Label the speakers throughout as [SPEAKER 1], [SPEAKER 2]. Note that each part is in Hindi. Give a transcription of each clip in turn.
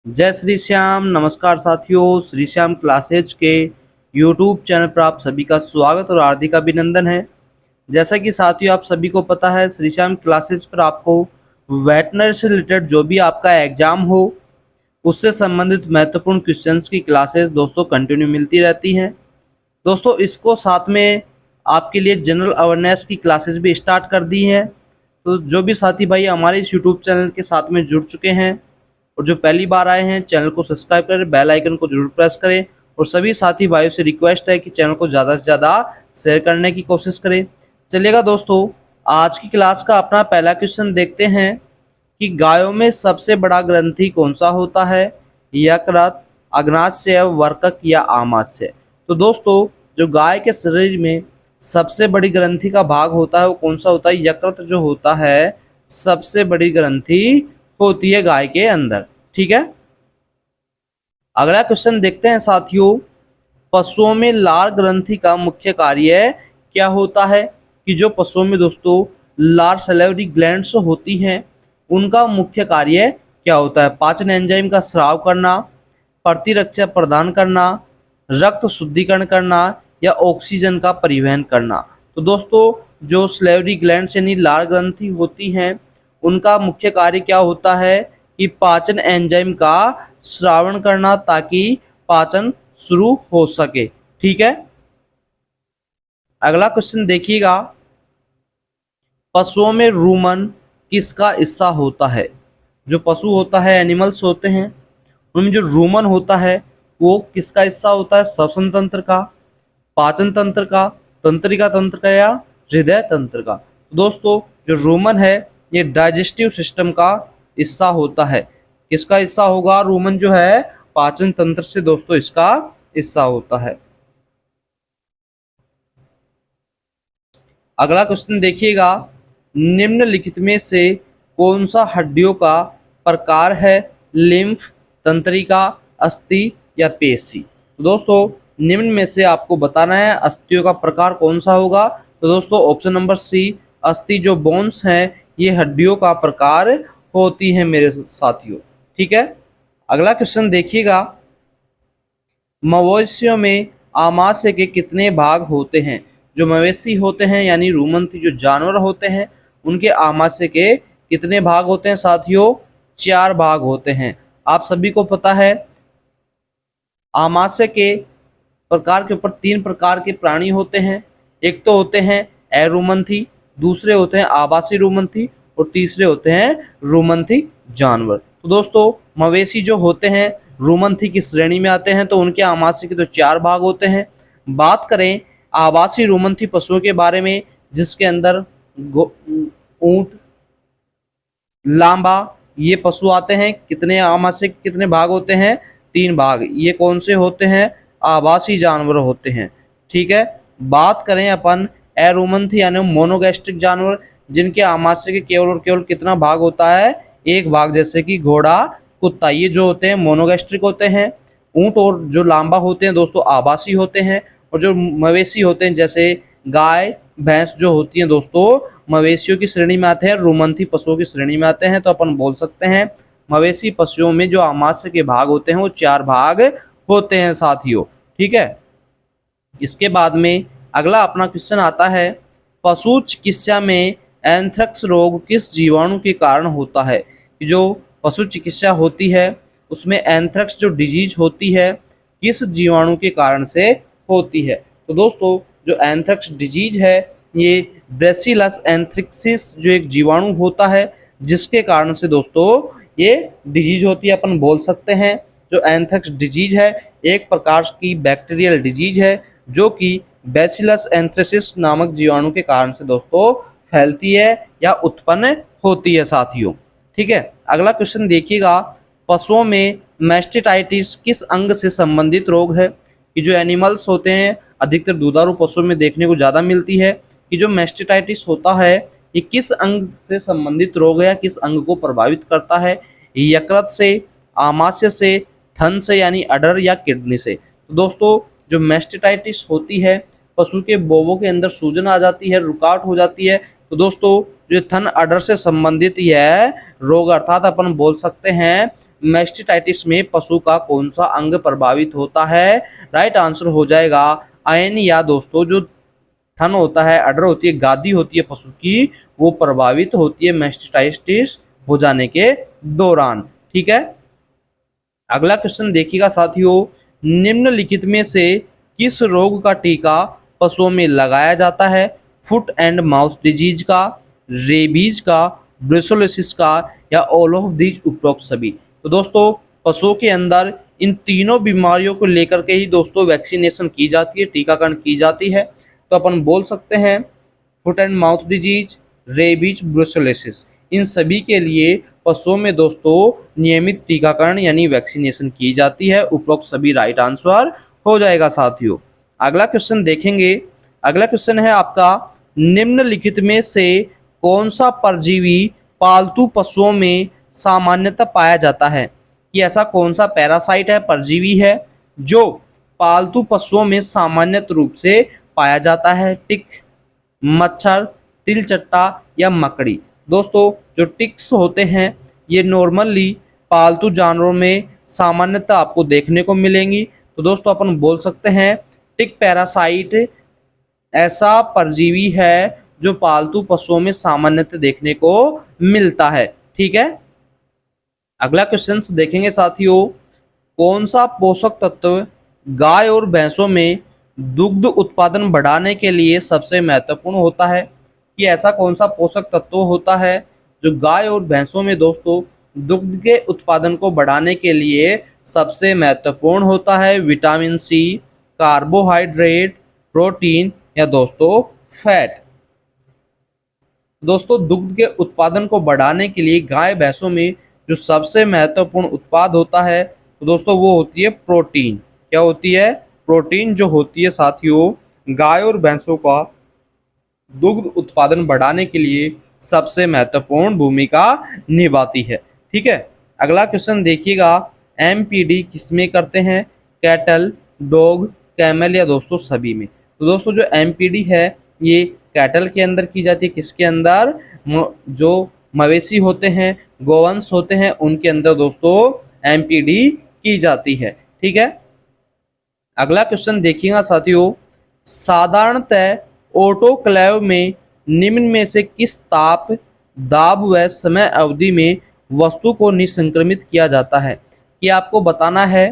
[SPEAKER 1] जय श्री श्याम। नमस्कार साथियों, श्री श्याम क्लासेज के यूट्यूब चैनल पर आप सभी का स्वागत और हार्दिक अभिनंदन है। जैसा कि साथियों आप सभी को पता है, श्री श्याम क्लासेज पर आपको वेटनरी से रिलेटेड जो भी आपका एग्जाम हो उससे संबंधित महत्वपूर्ण क्वेश्चंस की क्लासेस दोस्तों कंटिन्यू मिलती रहती हैं। दोस्तों इसको साथ में आपके लिए जनरल अवेयरनेस की क्लासेस भी स्टार्ट कर दी हैं। तो जो भी साथी भाई हमारे इस यूट्यूब चैनल के साथ में जुड़ चुके हैं और जो पहली बार आए हैं, चैनल को सब्सक्राइब करें, बेल आइकन को जरूर प्रेस करें और सभी साथी भाइयों से रिक्वेस्ट है कि चैनल को ज़्यादा से ज़्यादा शेयर करने की कोशिश करें। चलिएगा दोस्तों, आज की क्लास का अपना पहला क्वेश्चन देखते हैं कि गायों में सबसे बड़ा ग्रंथि कौन सा होता है? यकृत, अग्नाशय, वर्कक या आमाशय। तो दोस्तों जो गाय के शरीर में सबसे बड़ी ग्रंथि का भाग होता है वो कौन सा होता है? यकृत जो होता है सबसे बड़ी ग्रंथि होती है गाय के अंदर। ठीक है, अगला क्वेश्चन देखते हैं साथियों। पशुओं में लार ग्रंथि का मुख्य कार्य क्या होता है? कि जो पशुओं में दोस्तों लार सैलिवरी ग्लैंड्स होती हैं उनका मुख्य कार्य क्या होता है? पाचन एंजाइम का स्राव करना, प्रतिरक्षा प्रदान करना, रक्त शुद्धिकरण करना या ऑक्सीजन का परिवहन करना। तो दोस्तों जो सैलिवरी ग्लैंड्स यानी लार ग्रंथि होती हैं उनका मुख्य कार्य क्या होता है? कि पाचन एंजाइम का श्रावण करना ताकि पाचन शुरू हो सके। ठीक है, अगला क्वेश्चन देखिएगा। पशुओं में रूमन किसका हिस्सा होता है? जो पशु होता है, एनिमल्स होते हैं, उनमें जो रूमन होता है वो किसका हिस्सा होता है? श्वसन तंत्र का, पाचन तंत्र का, तंत्रिका तंत्र का या हृदय तंत्र का। दोस्तों जो रूमन है ये डाइजेस्टिव सिस्टम का हिस्सा होता है। किसका हिस्सा होगा? रूमन जो है पाचन तंत्र से दोस्तों इसका हिस्सा होता है। अगला क्वेश्चन देखिएगा। निम्नलिखित में से कौन सा हड्डियों का प्रकार है? लिम्फ, तंत्रिका, अस्थि या पेशी। तो दोस्तों निम्न में से आपको बताना है अस्थियों का प्रकार कौन सा होगा। तो दोस्तों ऑप्शन नंबर सी, अस्थि जो बोन्स हैं ये हड्डियों का प्रकार होती है मेरे साथियों। ठीक है, अगला क्वेश्चन देखिएगा। मवेशियों में आमाशय के कितने भाग होते हैं? जो मवेशी होते हैं यानी रूमंथी जो जानवर होते हैं उनके आमाशय के कितने भाग होते हैं साथियों? 4 भाग होते हैं। आप सभी को पता है आमाशय के प्रकार के ऊपर 3 प्रकार के प्राणी होते हैं। एक तो होते हैं अरूमंथी, दूसरे होते हैं आवासी रूमंथी और तीसरे होते हैं रूमंथी जानवर। तो दोस्तों मवेशी जो होते हैं रूमंथी की श्रेणी में आते हैं, तो उनके आमाशय के तो 4 भाग होते हैं। बात करें आवासी रूमंथी पशुओं के बारे में जिसके अंदर ऊंट, लांबा ये पशु आते हैं, कितने आमाशय के कितने भाग होते हैं? 3 भाग। ये कौन से होते हैं? आवासी जानवर होते हैं। ठीक है, बात करें अपन एरूमंथी यानी मोनोगैस्ट्रिक जानवर जिनके आमाशय के केवल और केवल कितना भाग होता है? 1 भाग, जैसे कि घोड़ा, कुत्ता, ये जो होते हैं मोनोगैस्ट्रिक होते हैं। ऊंट और जो लांबा होते हैं दोस्तों आवासी होते हैं। और जो मवेशी होते हैं जैसे गाय, भैंस जो होती हैं दोस्तों मवेशियों की श्रेणी में आते हैं, रूमंथी पशुओं की श्रेणी में आते हैं। तो अपन बोल सकते हैं मवेशी पशुओं में जो आमाशय के भाग होते हैं वो 4 भाग होते हैं साथियों। ठीक है, इसके बाद में अगला अपना क्वेश्चन आता है। पशु चिकित्सा में एंथ्रेक्स रोग किस जीवाणु के कारण होता है? जो पशु चिकित्सा होती है उसमें एंथ्रेक्स जो डिजीज होती है किस जीवाणु के कारण से होती है? तो दोस्तों जो एंथ्रेक्स डिजीज है ये ब्रेसिलस एंथ्रेक्सिस जो एक जीवाणु होता है जिसके कारण से दोस्तों ये डिजीज होती है। अपन बोल सकते हैं जो एंथ्रेक्स डिजीज है एक प्रकार की बैक्टीरियल डिजीज है जो कि बैसिलस एंथ्रेसिस नामक जीवाणु के कारण से दोस्तों फैलती है या उत्पन्न होती है साथियों। ठीक है, अगला क्वेश्चन देखिएगा। पशुओं में मैस्टिटाइटिस किस अंग से संबंधित रोग है? कि जो एनिमल्स होते हैं अधिकतर दुधारू पशुओं में देखने को ज़्यादा मिलती है कि जो मैस्टिटाइटिस होता है ये किस अंग से संबंधित रोग है या किस अंग को प्रभावित करता है? यकृत से, आमाशय से, थन से यानी अडर या किडनी से। तो दोस्तों जो मैस्टिटाइटिस होती है पशु के बोवों के अंदर सूजन आ जाती है, रुकावट हो जाती है, तो दोस्तों जो थन अडर से संबंधित यह रोग अर्थात अपन बोल सकते हैं मैस्टिटाइटिस में पशु का कौन सा अंग प्रभावित होता है? राइट आंसर हो जाएगा आयन, या दोस्तों जो थन होता है, अडर होती है, गादी होती है पशु की, वो प्रभावित होती है मैस्टिटाइटिस हो जाने के दौरान। ठीक है, अगला क्वेश्चन देखिएगा साथियों, निम्नलिखित में से किस रोग का टीका पशुओं में लगाया जाता है? फुट एंड माउथ डिजीज का, रेबीज का, ब्रुसेलोसिस का, या ऑल ऑफ दीज उपरोक्त सभी। तो दोस्तों पशुओं के अंदर इन तीनों बीमारियों को लेकर के ही दोस्तों वैक्सीनेशन की जाती है, टीकाकरण की जाती है। तो अपन बोल सकते हैं foot and mouth disease, rabies, brucellosis, इन सभी के लिए पशुओं में दोस्तों नियमित टीकाकरण यानी वैक्सीनेशन की जाती है। उपरोक्त सभी राइट आंसर हो जाएगा साथियों। अगला क्वेश्चन देखेंगे, अगला क्वेश्चन है आपका, निम्नलिखित में से कौन सा परजीवी पालतू पशुओं में सामान्यतः पाया जाता है? कि ऐसा कौन सा पैरासाइट है, परजीवी है जो पालतू पशुओं में सामान्य रूप से पाया जाता है? टिक, मच्छर, तिलचट्टा या मकड़ी। दोस्तों जो टिक्स होते हैं ये नॉर्मली पालतू जानवरों में सामान्यतः आपको देखने को मिलेंगी। तो दोस्तों अपन बोल सकते हैं टिक पैरासाइट ऐसा परजीवी है जो पालतू पशुओं में सामान्यतः देखने को मिलता है। ठीक है, अगला क्वेश्चन देखेंगे साथियों, कौन सा पोषक तत्व गाय और भैंसों में दुग्ध उत्पादन बढ़ाने के लिए सबसे महत्वपूर्ण होता है? कि ऐसा कौन सा पोषक तत्व होता है जो गाय और भैंसों में दोस्तों दुग्ध के उत्पादन को बढ़ाने के लिए सबसे महत्वपूर्ण होता है? विटामिन सी, कार्बोहाइड्रेट, प्रोटीन या दोस्तों फैट। दोस्तों दुग्ध के उत्पादन को बढ़ाने के लिए गाय भैंसों में जो सबसे महत्वपूर्ण उत्पाद होता है तो दोस्तों वो होती है प्रोटीन। क्या होती है? प्रोटीन जो होती है साथियों गाय और भैंसों का दुग्ध उत्पादन बढ़ाने के लिए सबसे महत्वपूर्ण भूमिका निभाती है। ठीक है, अगला क्वेश्चन देखिएगा, एमपीडी किसमें करते हैं? कैटल, डॉग, कैमल या दोस्तों सभी में। तो दोस्तों जो एमपीडी है ये कैटल के अंदर की जाती है, किसके अंदर? जो मवेशी होते हैं, गोवंश होते हैं, उनके अंदर दोस्तों एमपीडी की जाती है। ठीक है, अगला क्वेश्चन देखिएगा साथियों, साधारणतः ऑटोक्लेव में निम्न में से किस ताप, दाब व समय अवधि में वस्तु को निसंक्रमित किया जाता है? कि आपको बताना है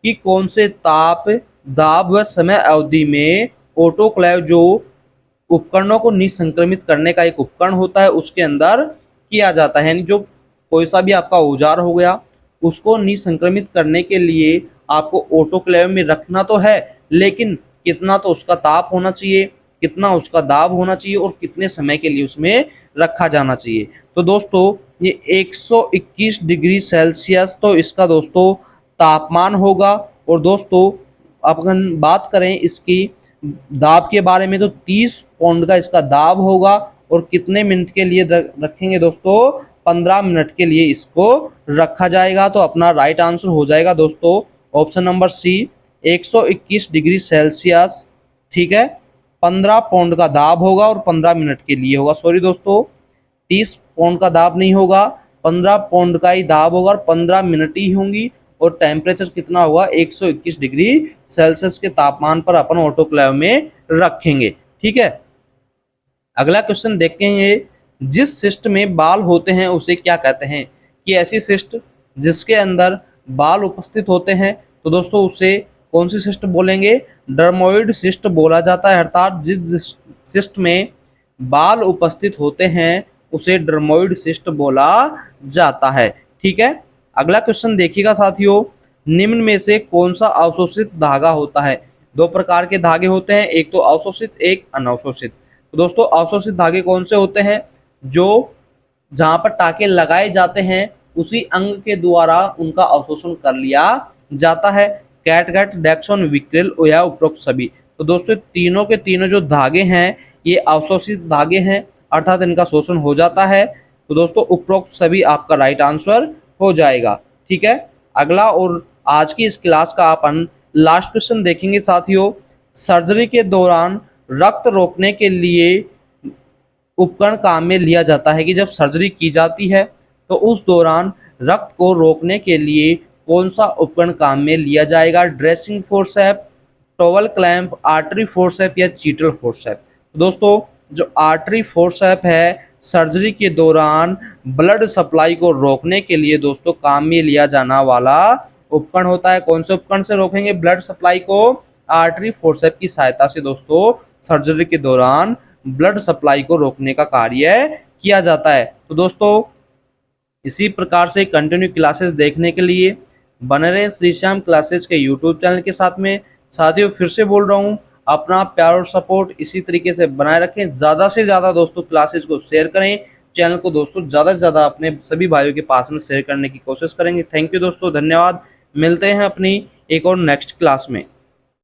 [SPEAKER 1] कि कौन से ताप, दाब व समय अवधि में ऑटोक्लेव जो उपकरणों को निसंक्रमित करने का एक उपकरण होता है उसके अंदर किया जाता है। यानी जो कोई सा भी आपका औजार हो गया उसको निसंक्रमित करने के लिए आपको ऑटोक्लेव में रखना तो है, लेकिन कितना तो उसका ताप होना चाहिए, कितना उसका दाब होना चाहिए और कितने समय के लिए उसमें रखा जाना चाहिए। तो दोस्तों ये 121 डिग्री सेल्सियस तो इसका दोस्तों तापमान होगा। और दोस्तों अपन बात करें इसकी दाब के बारे में तो 30 पाउंड का इसका दाब होगा। और कितने मिनट के लिए रखेंगे दोस्तों? 15 मिनट के लिए इसको रखा जाएगा। तो अपना राइट आंसर हो जाएगा दोस्तों option number C, 121 degree Celsius. ठीक है, 15 पाउंड का दाब होगा और 15 मिनट के लिए होगा। सॉरी दोस्तों 30 पाउंड का दाब नहीं होगा, 15 पाउंड का ही दाब होगा और 15 मिनट ही होंगी। और टेम्परेचर कितना होगा? 121 डिग्री सेल्सियस के तापमान पर अपन ऑटोक्लेव में रखेंगे। ठीक है, अगला क्वेश्चन देखेंगे, जिस सिस्ट में बाल होते हैं उसे क्या कहते हैं? कि ऐसी सिस्ट जिसके अंदर बाल उपस्थित होते हैं तो दोस्तों उसे कौन सी सिस्ट बोलेंगे? डर्मोइड सिस्ट बोला जाता है। अर्थात जिस सिस्ट में बाल उपस्थित होते हैं उसे डर्मोइड सिस्ट बोला जाता है। ठीक है, अगला क्वेश्चन देखिएगा साथियों, निम्न में से कौन सा अवशोषित धागा होता है? दो प्रकार के धागे होते हैं, एक तो अवशोषित, एक अनवशोषित। तो दोस्तों अवशोषित धागे कौन से होते हैं? जो जहां पर टाके लगाए जाते हैं उसी अंग के द्वारा उनका अवशोषण कर लिया जाता है। कैटगट, डेक्सोन, विक्रेल या उपरोक्त सभी। तो दोस्तों तीनों के तीनों जो धागे हैं ये अवशोषित धागे हैं, अर्थात इनका शोषण हो जाता है। तो दोस्तों उपरोक्त सभी आपका राइट आंसर हो जाएगा। ठीक है, अगला और आज की इस क्लास का अपन लास्ट क्वेश्चन देखेंगे साथियों, सर्जरी के दौरान रक्त रोकने के लिए उपकरण काम में लिया जाता है कि जब सर्जरी की जाती है तो उस दौरान रक्त को रोकने के लिए कौन सा उपकरण काम में लिया जाएगा? Dressing forceps, towel clamp, artery forceps या चीटल फोर्सेप? तो दोस्तों जो आर्टरी फोर्सेप है सर्जरी के दौरान ब्लड सप्लाई को रोकने के लिए दोस्तों काम में लिया जाना वाला उपकरण होता है। कौन से उपकरण से रोकेंगे ब्लड सप्लाई को? आर्टरी फोर्सेप की सहायता से दोस्तों सर्जरी के दौरान ब्लड सप्लाई को रोकने का कार्य किया जाता है। तो दोस्तों इसी प्रकार से कंटिन्यू क्लासेस देखने के लिए बने रहें श्री श्याम क्लासेस के यूट्यूब चैनल के साथ में। साथियों फिर से बोल रहा हूँ, अपना प्यार और सपोर्ट इसी तरीके से बनाए रखें। ज़्यादा से ज़्यादा दोस्तों क्लासेस को शेयर करें, चैनल को दोस्तों ज़्यादा से ज़्यादा अपने सभी भाइयों के पास में शेयर करने की कोशिश करेंगे। थैंक यू दोस्तों, धन्यवाद। मिलते हैं अपनी एक और नेक्स्ट क्लास में।